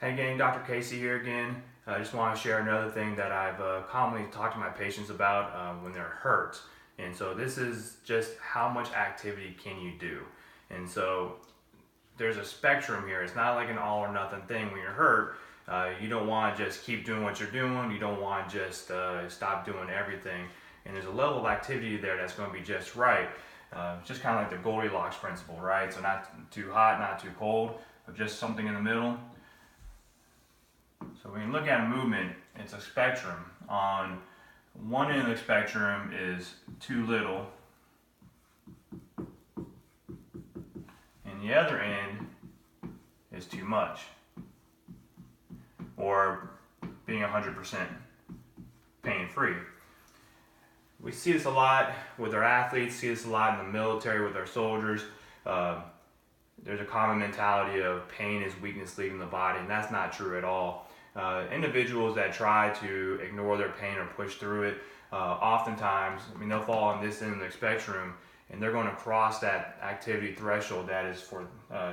Hey gang, Dr. Casey here again. I just want to share another thing that I've commonly talked to my patients about when they're hurt. And so this is just how much activity can you do. And so there's a spectrum here. It's not like an all or nothing thing. When you're hurt, you don't want to just keep doing what you're doing. You don't want to just stop doing everything. And there's a level of activity there that's going to be just right. Just kind of like the Goldilocks principle, right? So not too hot, not too cold, but just something in the middle. So when you look at movement, it's a spectrum. On one end of the spectrum is too little, and the other end is too much, or being 100% pain-free. We see this a lot with our athletes, see this a lot in the military with our soldiers. There's a common mentality of pain is weakness leaving the body, and that's not true at all. Individuals that try to ignore their pain or push through it, oftentimes, they'll fall on this end of the spectrum, and they're going to cross that activity threshold that is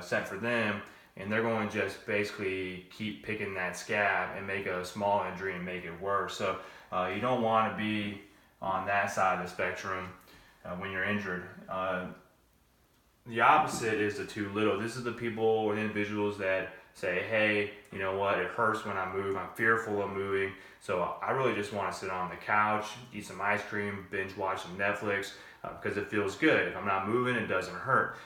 set for them, and they're going to just basically keep picking that scab and make a small injury and make it worse. So you don't want to be on that side of the spectrum when you're injured. The opposite is the too little. This is the people or the individuals that say, hey, you know what, it hurts when I move, I'm fearful of moving, so I really just want to sit on the couch, eat some ice cream, binge watch some Netflix, because it feels good. If I'm not moving, it doesn't hurt.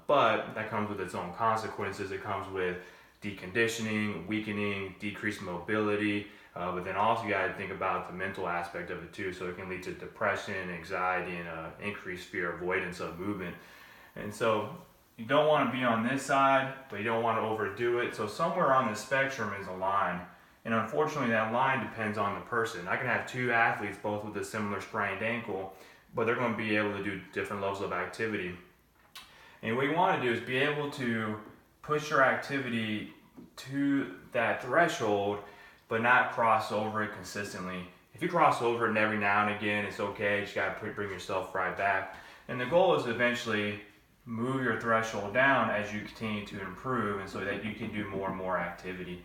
But that comes with its own consequences. It comes with deconditioning, weakening, decreased mobility, but then also you got to think about the mental aspect of it too, so it can lead to depression, anxiety, and increased fear avoidance of movement. And so you don't want to be on this side, but you don't want to overdo it. So somewhere on the spectrum is a line. And unfortunately, that line depends on the person. I can have two athletes, both with a similar sprained ankle, but they're going to be able to do different levels of activity. And what you want to do is be able to push your activity to that threshold, but not cross over it consistently. If you cross over it every now and again, it's okay. You just got to bring yourself right back. And the goal is eventually move your threshold down as you continue to improve, and so that you can do more and more activity.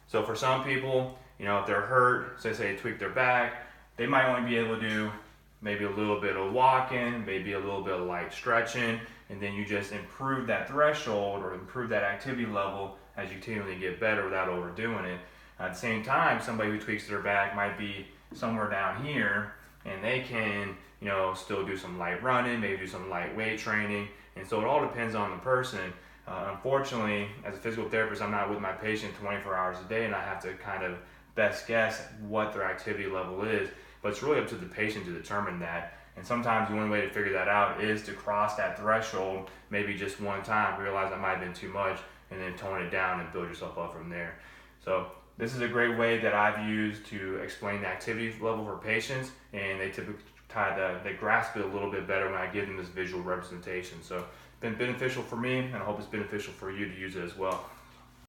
So for some people, if they're hurt, say they tweak their back, they might only be able to do maybe a little bit of walking, maybe a little bit of light stretching, and then you just improve that threshold or improve that activity level as you continually get better without overdoing it. At the same time, somebody who tweaks their back might be somewhere down here, and they can still do some light running, maybe do some light weight training. And so it all depends on the person. Unfortunately, as a physical therapist, I'm not with my patient 24 hours a day, and I have to kind of best guess what their activity level is. But it's really up to the patient to determine that. And sometimes the only way to figure that out is to cross that threshold, maybe just one time, realize that might have been too much, and then tone it down and build yourself up from there. So this is a great way that I've used to explain the activity level for patients, and they typically they grasp it a little bit better when I give them this visual representation. So it's been beneficial for me, and I hope it's beneficial for you to use it as well.